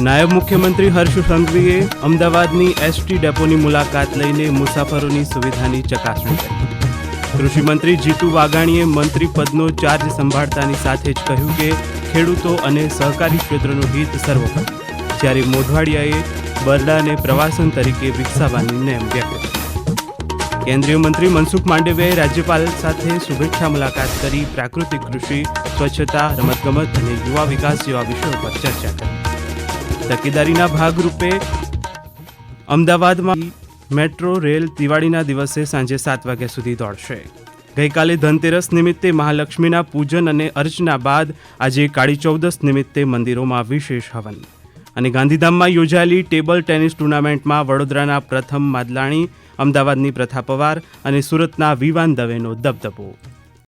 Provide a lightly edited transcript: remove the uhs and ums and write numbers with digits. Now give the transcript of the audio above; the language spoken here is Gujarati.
નાયબ મુખ્યમંત્રી હર્ષ સંઘવીએ અમદાવાદની એસટી ડેપોની મુલાકાત લઈને મુસાફરોની સુવિધાની ચકાસણી કરી. કૃષિમંત્રી જીતુ વાઘાણીએ મંત્રી પદનો ચાર્જ સંભાળતાની સાથે જ કહ્યું કે ખેડૂતો અને સહકારી ક્ષેત્રનું હિત સર્વોપરી, જ્યારે મોઢવાડિયાએ બરડાને પ્રવાસન તરીકે વિકસાવવાની નેમ વ્યક્ત કરી. કેન્દ્રીય મંત્રી મનસુખ માંડવિયાએ રાજ્યપાલ સાથે શુભેચ્છા મુલાકાત કરી પ્રાકૃતિક કૃષિ, સ્વચ્છતા, રમતગમત અને યુવા વિકાસ જેવા વિષયો પર ચર્ચા કરી. તકેદારીના ભાગરૂપે અમદાવાદમાં મેટ્રો રેલ દિવાળીના દિવસે સાંજે 7 વાગ્યા સુધી દોડશે. ગઈકાલે ધનતેરસ નિમિત્તે મહાલક્ષ્મીના પૂજન અને અર્ચના બાદ આજે કાળી ચૌદસ નિમિત્તે મંદિરોમાં વિશેષ હવન. અને ગાંધીધામમાં યોજાયેલી ટેબલ ટેનિસ ટુર્નામેન્ટમાં વડોદરાના પ્રથમ માદલાણી, અમદાવાદની પ્રથા પવાર અને સુરતના વિવાન દવેનો દબદબો.